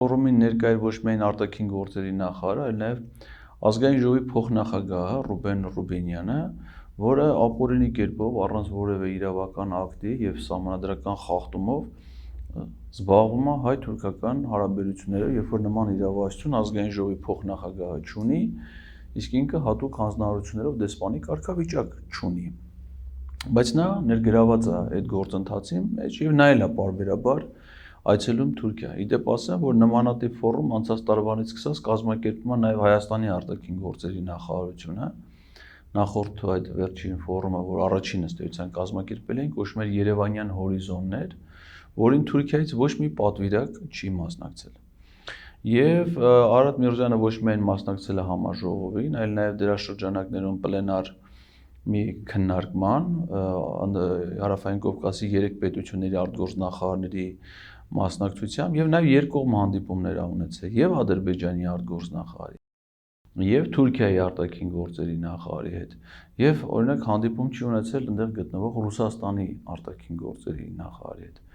Ֆորումին ներկա էր ոչ միայն արտաքին գործերի նախարարը, այլ նաև ազգային ժողովի փոխնախագահը Ռուբեն Ռուբինյանը, որը ապօրինի կերպով առանց որևէ իրավական ակտի եւ սահմանադրական խախտումով զբաղվում է հայ-թուրքական հարաբերություններով, երբ որ նման իրավասություն ազգային ժողովի փոխնախագահը չունի, իսկ ինքը հատուկ հանձնարարություններով դեսպանի կարգավիճակ չունի։ Բայց նա ներգրաված է այդ գործընթացի մեջ եւ նայել է պարբերաբար այցելում Թուրքիա։ Իդեպ ասեմ, որ նմանատիպ ֆորում անցած տարվանից սկսած կազմակերպվում է նաև Հայաստանի արտաքին գործերի նախարարությունը։ Նախորդ այդ վերջին ֆորումը, որ առաջին ըստ էության կազմակերպել էին, կոչվում էր Երևանյան հորիզոններ, որին Թուրքիայից ոչ մի պատվիրակ չի մասնակցել։ Եվ Արադ Միրզոյանը ոչ միայն մասնակցել է համաժողովին, այլ նաև դրա շրջանակներում պլենար մի քննարկման Հարավային Կովկասի 3 պետությունների արտգործնախարարների մասնակցությամբ եւ նաեւ երկկողմ հանդիպումներ ունեցել եւ Ադրբեջանի արտգործնախարարի եւ Թուրքիայի արտաքին գործերի նախարարի հետ եւ օրինակ հանդիպում չի ունեցել այնտեղ գտնվող Ռուսաստանի արտաքին գործերի նախարարի հետ։